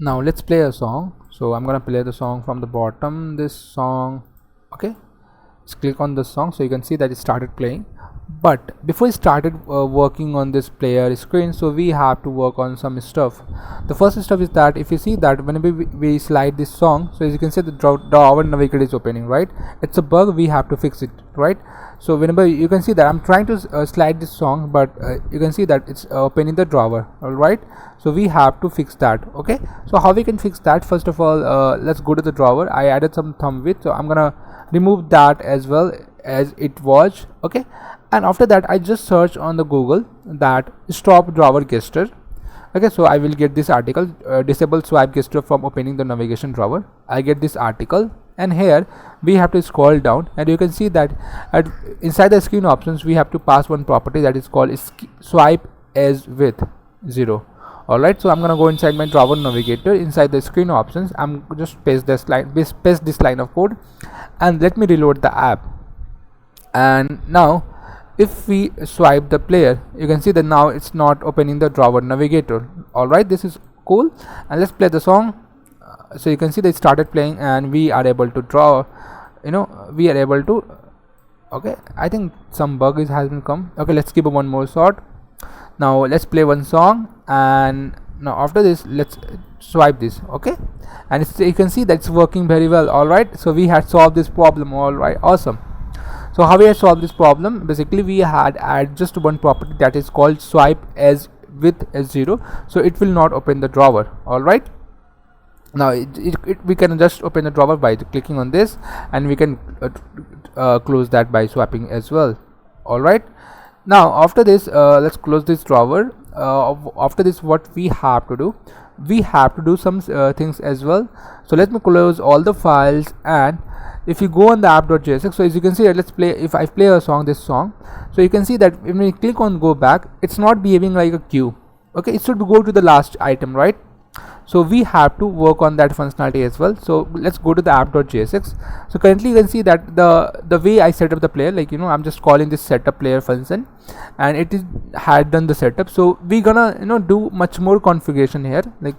Now let's play a song. So I'm gonna play the song from the bottom, this song. Okay, just click on the song so you can see that it started playing. But before we started working on this player screen, so we have to work on some stuff. The first stuff is that if you see that whenever we slide this song, so as you can see the drawer navigator is opening, right? It's a bug, we have to fix it, right? So whenever you can see that I'm trying to slide this song, but you can see that it's opening the drawer. All right, so we have to fix that. Okay, so how we can fix that? First of all, let's go to the drawer. I added some thumb width, so I'm gonna remove that as well as it was. Okay, and after that I just search on the Google that stop drawer gesture. Okay, so I will get this article, disable swipe gesture from opening the navigation drawer. I get this article, and here we have to scroll down, and you can see that inside the screen options we have to pass one property that is called swipe as with 0. Alright, so I'm gonna go inside my drawer navigator. Inside the screen options, I'm just paste this line of code, and let me reload the app. And now if we swipe the player, you can see that now it's not opening the drawer navigator. Alright, this is cool, and let's play the song. So you can see they started playing, and we are able to draw, we are able to. Okay, I think some bug has been come. Okay, let's give one more shot. Now let's play one song, and now after this let's swipe this. Okay, and you can see that's working very well. All right, so we had solved this problem. All right, awesome. So how we had solved this problem? Basically we had add just one property that is called swipe as with as 0, so it will not open the drawer. All right, now we can just open the drawer by clicking on this, and we can close that by swiping as well. All right, now after this let's close this drawer. After this, what we have to do, we have to do some things as well. So let me close all the files, and if you go on the app.jsx, so as you can see, let's play. If I play a song, this song, so you can see that when we click on go back, it's not behaving like a queue. Okay, it should go to the last item, right? So we have to work on that functionality as well. So let's go to the app.jsx. So currently you can see that the way I set up the player, like I'm just calling this setup player function, and it is had done the setup. So we're gonna do much more configuration here, like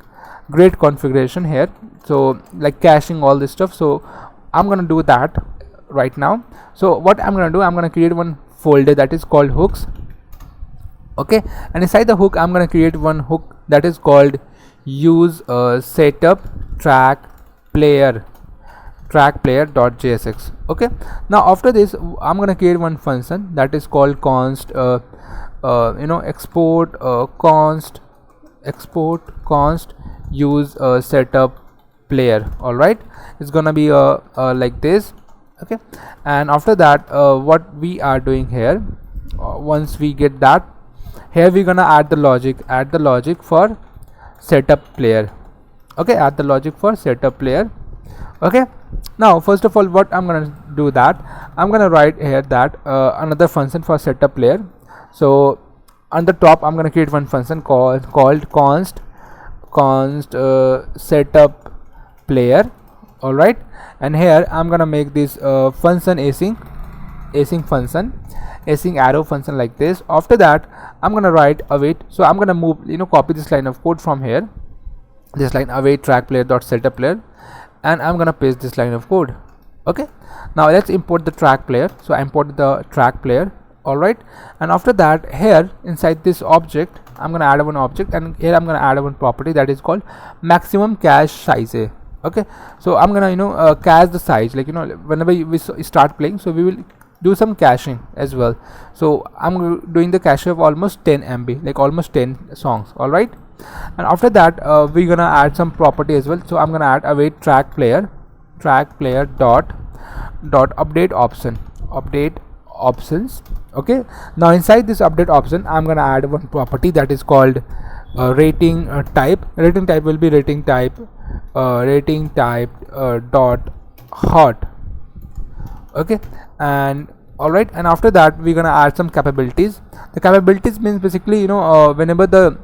great configuration here, so like caching all this stuff. So I'm gonna do that right now. So what I'm gonna do, I'm gonna create one folder that is called hooks. Okay, and inside the hook I'm gonna create one hook that is called use setup track player.jsx. Okay, now after this I'm gonna create one function that is called const const use setup player. All right, it's gonna be like this. Okay, and after that what we are doing here, once we get that, here we're gonna add the logic for setup player. Okay, add the logic for setup player. Okay, now first of all what I'm gonna do, that I'm gonna write here that another function for setup player. So on the top I'm gonna create one function called const setup player. All right, and here I'm gonna make this function async arrow function like this. After that I'm gonna write await. So I'm gonna move, copy this line of code from here, this line await track player dot setup player, and I'm gonna paste this line of code. Okay, now let's import the track player. So I imported the track player. All right, and after that here inside this object I'm gonna add one object, and here I'm gonna add one property that is called maximum cache size. Okay, so I'm gonna cache the size, like whenever we start playing, so we will do some caching as well. So I'm doing the cache of almost 10 MB, like almost 10 songs. All right, and after that we're gonna add some property as well. So I'm gonna add await track player dot update options. Okay, now inside this update option I'm gonna add one property that is called rating type. Rating type will be rating type dot hot. Okay, and all right, and after that we're gonna add some capabilities. The capabilities means basically whenever the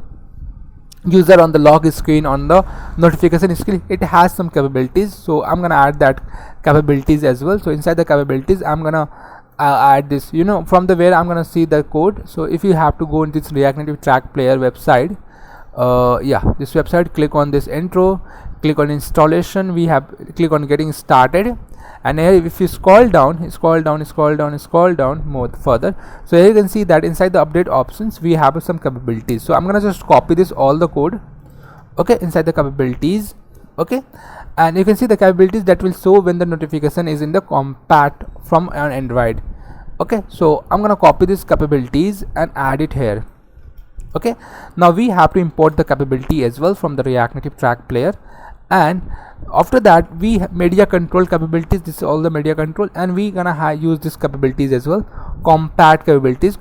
user on the log screen, on the notification screen, it has some capabilities. So I'm gonna add that capabilities as well. So inside the capabilities I'm gonna add this, from the where I'm gonna see the code. So if you have to go into this React Native track player website, yeah, this website. Click on this intro, click on installation, we have click on getting started, and here if you scroll down, scroll down more further, so here you can see that inside the update options we have some capabilities. So I'm gonna just copy this all the code, okay, inside the capabilities, okay, and you can see the capabilities that will show when the notification is in the compact from an Android. Okay, so I'm gonna copy these capabilities and add it here. Okay, now we have to import the capability as well from the React Native track player, and after that we media control capabilities. This is all the media control, and we gonna use these capabilities as well. Compact capabilities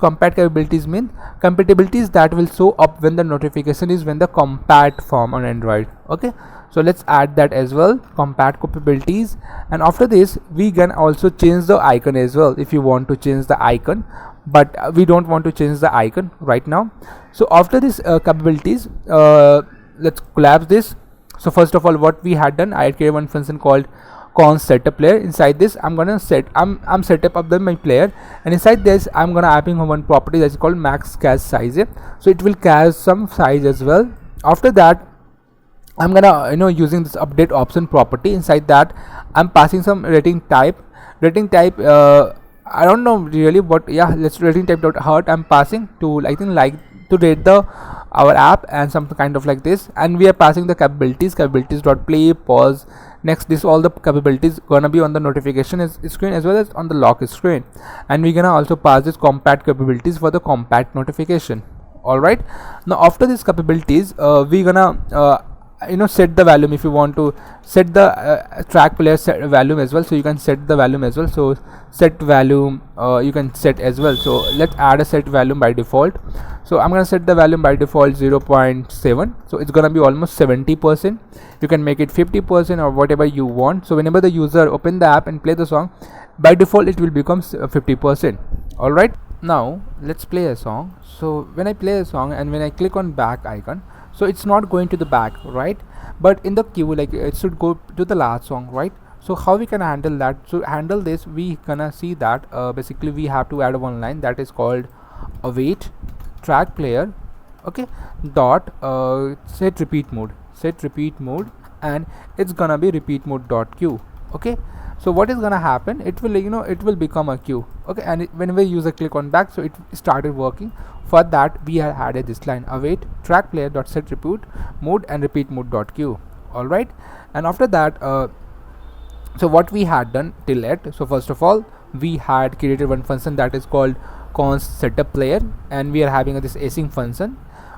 mean compatibilities that will show up when the notification is when the compact form on Android. Okay, so let's add that as well, compact capabilities. And after this we can also change the icon as well if you want to change the icon, but we don't want to change the icon right now. So after this capabilities, let's collapse this. So first of all, what we had done, I created one function called const setup player. Inside this I'm gonna set I'm setup of my player, and inside this I'm gonna adding one property that's called max cache size. So it will cache some size as well. After that I'm gonna using this update option property. Inside that I'm passing some rating type. I don't know really, but yeah, let's rating type dot height I'm passing to, I think, like to rate the our app and something kind of like this. And we are passing the capabilities dot play, pause, next. This all the capabilities gonna be on the notification screen as well as on the lock screen, and we're gonna also pass this compact capabilities for the compact notification. All right, now after these capabilities we gonna set the value. If you want to set the track player value as well, so you can set the value as well. So set value you can set as well. So let's add a set value by default. So I'm gonna set the value by default 0.7, so it's gonna be almost 70%. You can make it 50% or whatever you want. So whenever the user open the app and play the song, by default it will become 50%. all right, now let's play a song. So when I play a song and when I click on back icon, so it's not going to the back, right? But in the queue, like, it should go to the last song, right? So how we can handle that? So handle this, we gonna see that basically we have to add one line that is called await track player, okay, dot set repeat mode, and it's gonna be repeat mode dot queue. Okay, so what is gonna happen, it will it will become a queue. Okay, and whenever user click on back, so it started working. For that we have added this line, await track player dot set repeat mode and repeat mode dot queue. All right, and after that so what we had done till yet, so first of all we had created one function that is called const setup player, and we are having this async function.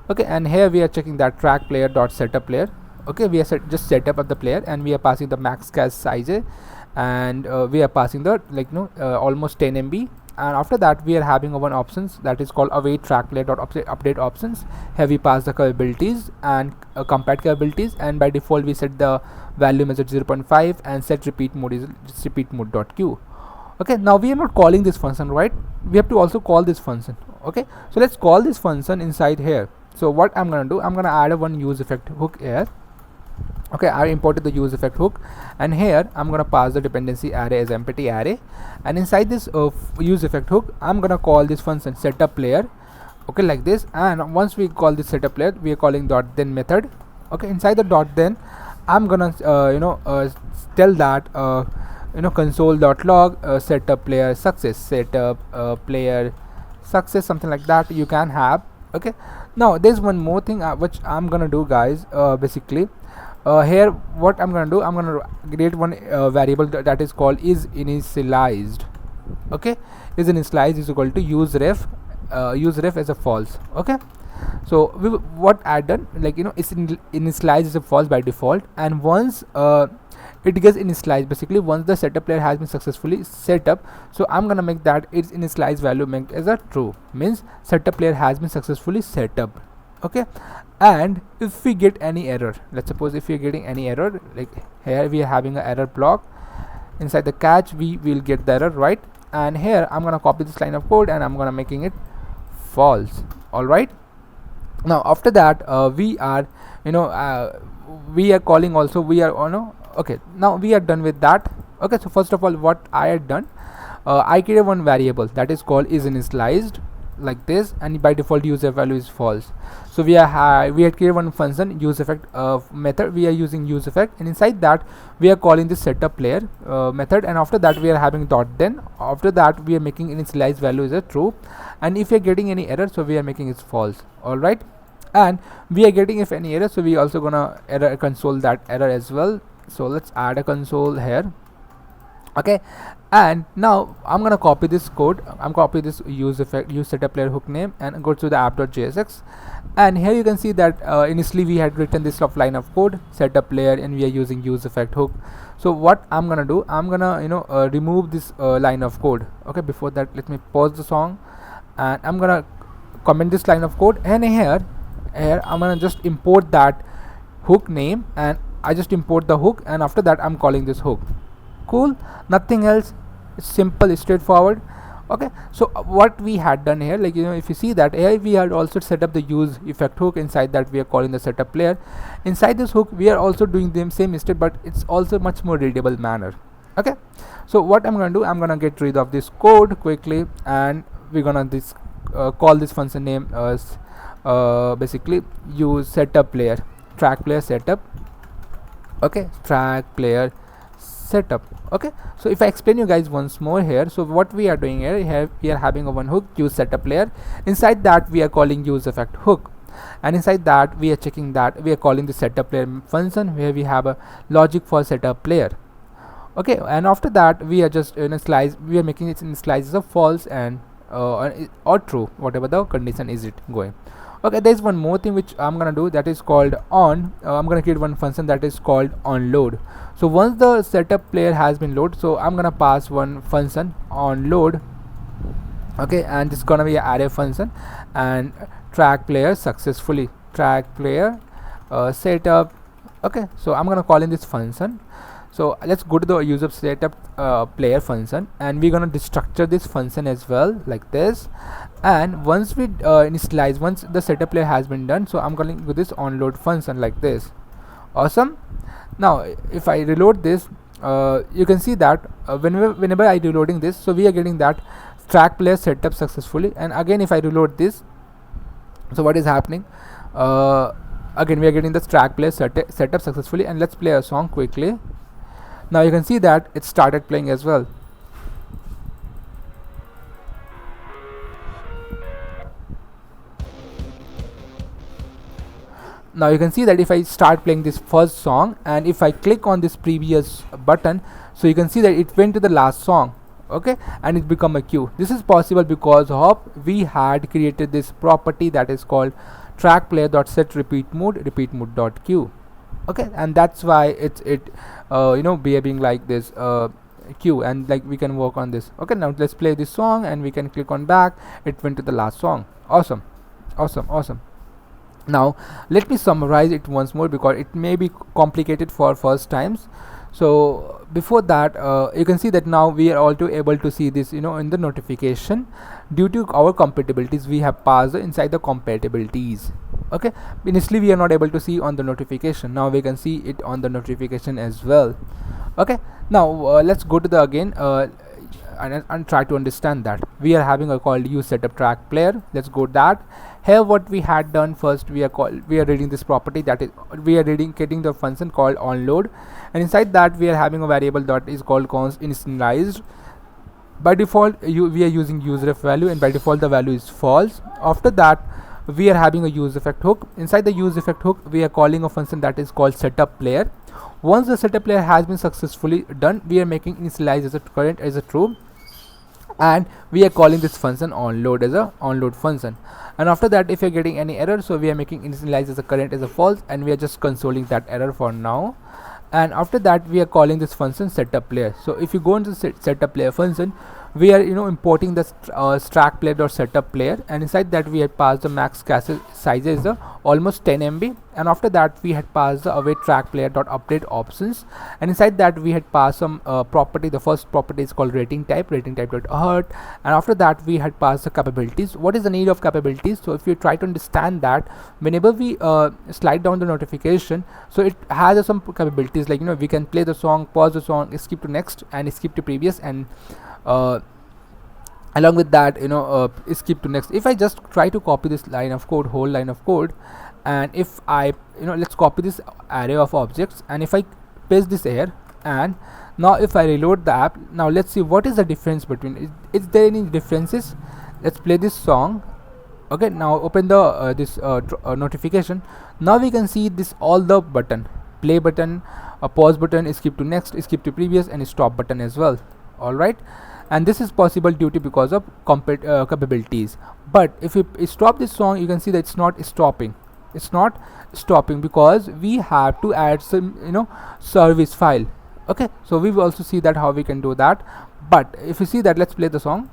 Okay, and here we are checking that track player dot setup player. Okay, we are just setup of the player, and we are passing the max cache size, and we are passing the almost 10 MB. And after that we are having one options that is called await track player dot update options. Here we pass the capabilities and compact capabilities, and by default we set the value as 0.5, and set repeat mode is repeat mode dot queue. Okay, now we are not calling this function, right? We have to also call this function. Okay, so let's call this function inside here. So what I'm gonna do, I'm gonna add a one use effect hook here. Okay, I imported the use effect hook, and here I'm gonna pass the dependency array as empty array, and inside this use effect hook I'm gonna call this function setup player. Okay, like this, and once we call this setup player, we are calling dot then method. Okay, inside the dot then I'm gonna tell that console.log setup player success, player success, something like that you can have. Okay, now there's one more thing which I'm gonna do, guys. Basically here what I'm gonna do, I'm gonna create one variable that is called is initialized. Okay, is initialized is equal to useref as a false. Okay, so what I done, like it's initialized as a false by default, and once it gets initialized, basically once the setup player has been successfully set up, so I'm gonna make that its initialized value make as a true, means setup player has been successfully set up. Okay, and if we get any error, let's suppose if you're getting any error, like here we are having an error block inside the catch, we will get the error, right? And here I'm gonna copy this line of code and I'm gonna making it false. All right, now after that we are calling also, we are okay, now we are done with that. Okay, so first of all what I had done, I created one variable that is called is initialized. like this, and by default user value is false. So we are we had created one function use effect method. We are using use effect, and inside that we are calling this setup player method, and after that we are having dot. Then after that we are making initialize value is a true, and if you are getting any error, so we are making it false. All right, and we are getting if any error, so we also gonna error console that error as well. So let's add a console here. Okay, and now I'm gonna copy this code. I'm copy this use setup player hook name and go to the app.jsx, and here you can see that initially we had written this line of code setup player, and we are using use effect hook. So what I'm gonna do, I'm gonna remove this line of code. Okay, before that let me pause the song, and I'm gonna comment this line of code, and here I'm gonna just import that hook name, and I just import the hook, and after that I'm calling this hook. Cool, nothing else. It's simple, straightforward. Okay, so what we had done here, like if you see that here we had also set up the use effect hook. Inside that we are calling the setup player. Inside this hook we are also doing the same mistake, but it's also much more readable manner. Okay, so what I'm gonna do, I'm gonna get rid of this code quickly, and we're gonna call this function name as basically use setup player track player setup. Okay, track player setup. Okay, so if I explain you guys once more here, so what we are doing here, we are having a one hook use setup player. Inside that we are calling use effect hook, and inside that we are checking that we are calling the setup player function, where we have a logic for setup player. Okay, and after that we are just in a slice, we are making it in slices of false and or true, whatever the condition is it going. Okay, there's one more thing which I'm gonna do, that is called on. I'm gonna create one function that is called on load. So once the setup player has been loaded, so I'm gonna pass one function on load. Okay, and it's gonna be an array function, and track player successfully track player setup. Okay, so I'm gonna call in this function. So let's go to the user setup player function, and we're gonna destructure this function as well, like this. And once we initialize, once the setup player has been done, so I'm calling with this onload function like this. Awesome. Now if I reload this, you can see that whenever I reloading this, so we are getting that track player setup successfully. And again if I reload this, so what is happening, again we are getting the track player setup successfully. And let's play a song quickly. Now you can see that it started playing as well. Now you can see that if I start playing this first song, and if I click on this previous button, so you can see that it went to the last song. Okay, and it become a queue. This is possible because of we had created this property that is called track player.set repeat mode queue. Okay, and that's why it's behaving like this queue, and like we can work on this. Okay, now let's play this song, and we can click on back. It went to the last song. Awesome, awesome, awesome. Now let me summarize it once more, because it may be complicated for first times. So before that, you can see that now we are also able to see this in the notification. Due to our compatibilities, we have passed inside the compatibilities. Okay, initially we are not able to see on the notification. Now we can see it on the notification as well. Okay, now let's go to the again and try to understand that we are having a called use setup track player. Let's go that. Here what we had done first, we are reading this property, that is we are getting the function called onload, and inside that we are having a variable that is called const initialized. By default we are using useref value, and by default the value is false. After that we are having a use effect hook. Inside the use effect hook we are calling a function that is called setup player. Once the setup player has been successfully done, we are making initialize as a current as a true, and we are calling this function onload as a onload function. And after that if you're getting any error, so we are making initialize as a current as a false, and we are just consoling that error for now. And after that we are calling this function setup player. So if you go into setup player function, we are importing the track player.setup player, and inside that we had passed the max cache size is almost 10 MB, and after that we had passed the await track player.update options, and inside that we had passed some property. The first property is called rating type.hurt, and after that we had passed the capabilities. What is the need of capabilities? So if you try to understand that, whenever we slide down the notification, so it has some capabilities, like we can play the song, pause the song, skip to next, and skip to previous, and along with that, skip to next. If I just try to copy this line of code, whole line of code, and if I, let's copy this array of objects, and if I paste this here, and now if I reload the app, now let's see what is the difference between, is there any differences? Let's play this song. Okay, now open the this notification. Now we can see this, all the button, play button, a pause button, skip to next, skip to previous, and stop button as well. All right, and this is possible due to because of capabilities. But if you stop this song, you can see that it's not stopping. It's not stopping because we have to add some service file. Okay, so we will also see that how we can do that. But if you see that, let's play the song.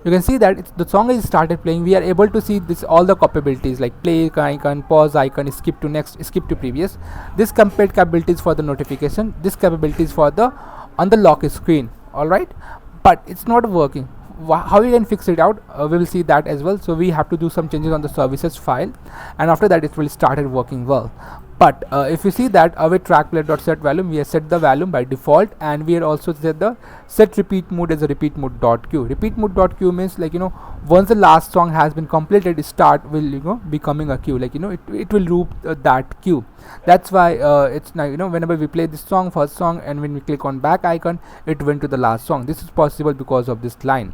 You can see that the song is started playing. We are able to see this, all the capabilities like play icon, pause icon, skip to next, skip to previous. This compared capabilities for the notification, this capabilities for the on the lock screen. All right, but it's not working. How we can fix it out, we will see that as well. So we have to do some changes on the services file, and after that it will started working well. But if you see that our track player.set volume, we have set the volume by default, and we are also set the set repeat mode as a repeat mode dot queue. Repeat mode dot queue means like once the last song has been completed, start will becoming a queue, like it will loop that queue. That's why it's now whenever we play this song, first song, and when we click on back icon, it went to the last song. This is possible because of this line.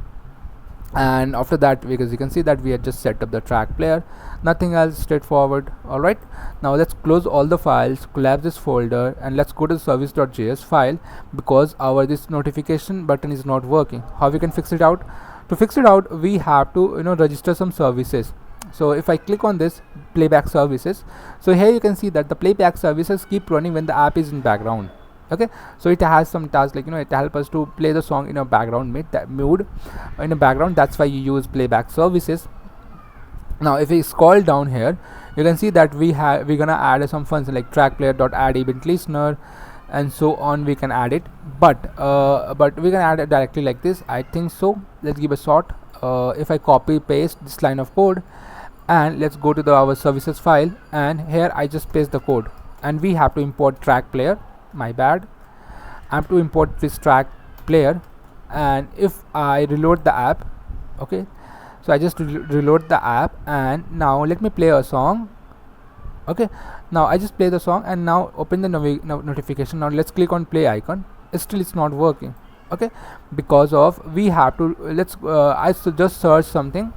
And after that, because you can see that we had just set up the track player, nothing else, straightforward. All right, now let's close all the files, collapse this folder, and let's go to the service.js file, because our this notification button is not working. How we can fix it out? To fix it out, we have to register some services. So if I click on this playback services, so here you can see that the playback services keep running when the app is in background. Okay, so it has some tasks like it helps us to play the song in a background mode in a background. That's why you use playback services. Now if we scroll down here, you can see that we're gonna add some functions like track player.add event listener, and so on. We can add it, but we can add it directly like this, I think so. Let's give a shot. If I copy paste this line of code, and let's go to our services file, and here I just paste the code, and we have to import track player. My bad, I have to import this track player. And if I reload the app, okay, so I just reload the app, and now let me play a song. Okay, now I just play the song, and now open the notification. Now let's click on play icon. Still it's not working. Okay, because of we have to I just search something,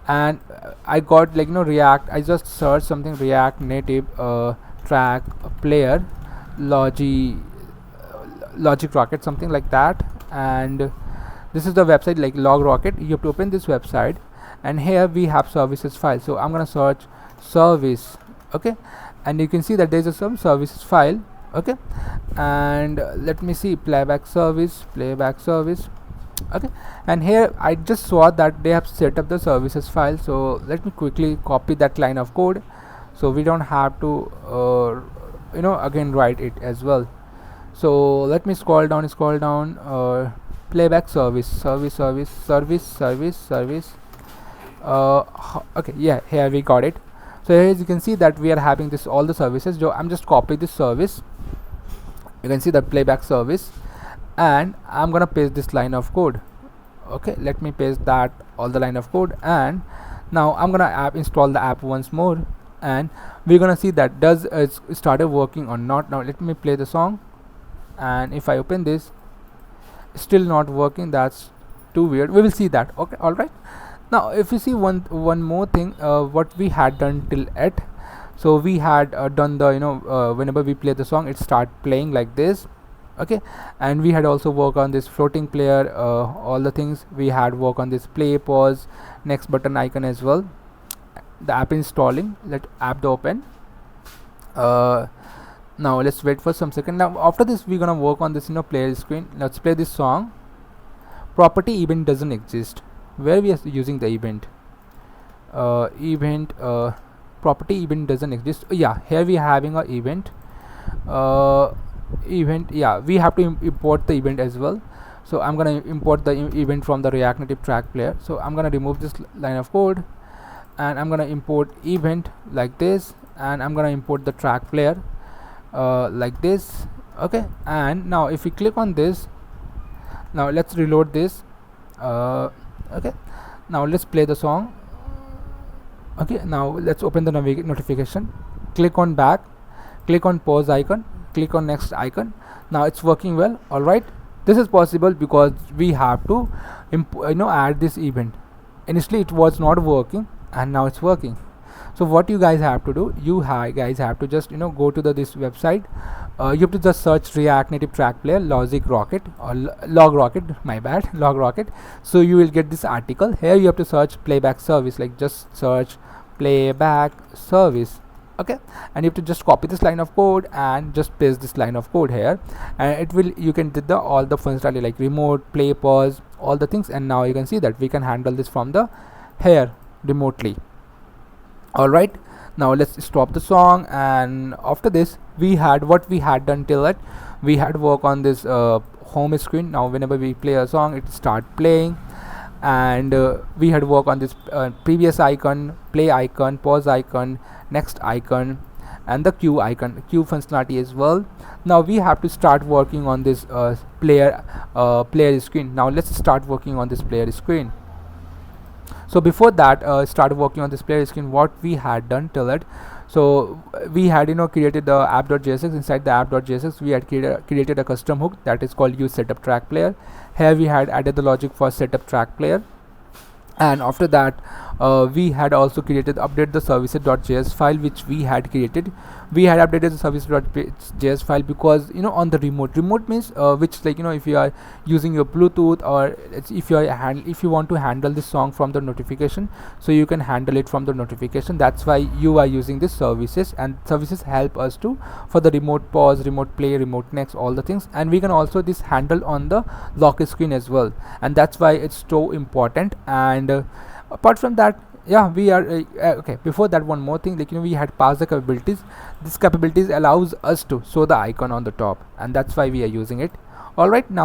and I got React. I just searched something, React Native track player logic rocket, something like that. And this is the website like log rocket. You have to open this website, and here we have services file. So I'm gonna search service. Okay, and you can see that there's some services file. Okay, and let me see playback service. Okay, and here I just saw that they have set up the services file. So let me quickly copy that line of code, so we don't have to again write it as well. So let me scroll down playback service. Okay, yeah, here we got it. So here as you can see that we are having this all the services. I'm just copying this service. You can see the playback service, and I'm gonna paste this line of code. Okay, let me paste that all the line of code, and now I'm gonna install the app once more, and we're gonna see that does it started working or not. Now let me play the song, and if I open this, still not working. That's too weird. We will see that. Okay, all right. Now if you see one more thing, what we had done till yet. So we had done the whenever we play the song, it start playing like this. Okay, and we had also work on this floating player, all the things. We had work on this play, pause, next button icon as well. The app installing, let app open. Now let's wait for some second. Now after this we're gonna work on this player screen. Let's play this song. Property event doesn't exist. Where we are using the event, property event doesn't exist. Yeah, here we are having a event. Yeah, we have to import the event as well. So I'm gonna import the event from the React Native track player. So I'm gonna remove this line of code, and I'm gonna import event like this, and I'm gonna import the track player like this. Okay, and now if we click on this, now let's reload this. Okay, now let's play the song. Okay, now let's open the notification, click on back, click on pause icon, click on next icon. Now it's working well. All right, this is possible because we have to add this event. Initially it was not working and now it's working. So what you guys have to do, guys have to just go to this website. You have to just search React Native Track Player Logic Rocket or Log Rocket, my bad, Log Rocket. So you will get this article. Here you have to search playback service, like just search playback service. Okay, and you have to just copy this line of code and just paste this line of code here, and it will, you can do all the functionality like remote, play, pause, all the things. And now you can see that we can handle this from the here remotely. All right, now let's stop the song. And after this, we had what we had done till that we had work on this home screen. Now whenever we play a song, it start playing, and we had work on this previous icon, play icon, pause icon, next icon, and the queue icon, queue functionality as well. Now we have to start working on this player screen. Now let's start working on this player screen. So before that, start working on this player screen, what we had done till it, so we had created the app.jsx. Inside the app.jsx, we had created a custom hook that is called use setup track player. Here we had added the logic for setup track player, and after that we had also created update the services.js file which we had created. We had updated the services.js file because on the remote means which, like if you are using your Bluetooth, or if you want to handle this song from the notification, so you can handle it from the notification. That's why you are using this services, and services help us to for the remote pause, remote play, remote next, all the things. And we can also this handle on the lock screen as well, and that's why it's so important. And apart from that, yeah, we are okay. Before that, one more thing, like we had passed the capabilities. This capabilities allows us to show the icon on the top, and that's why we are using it. All right, now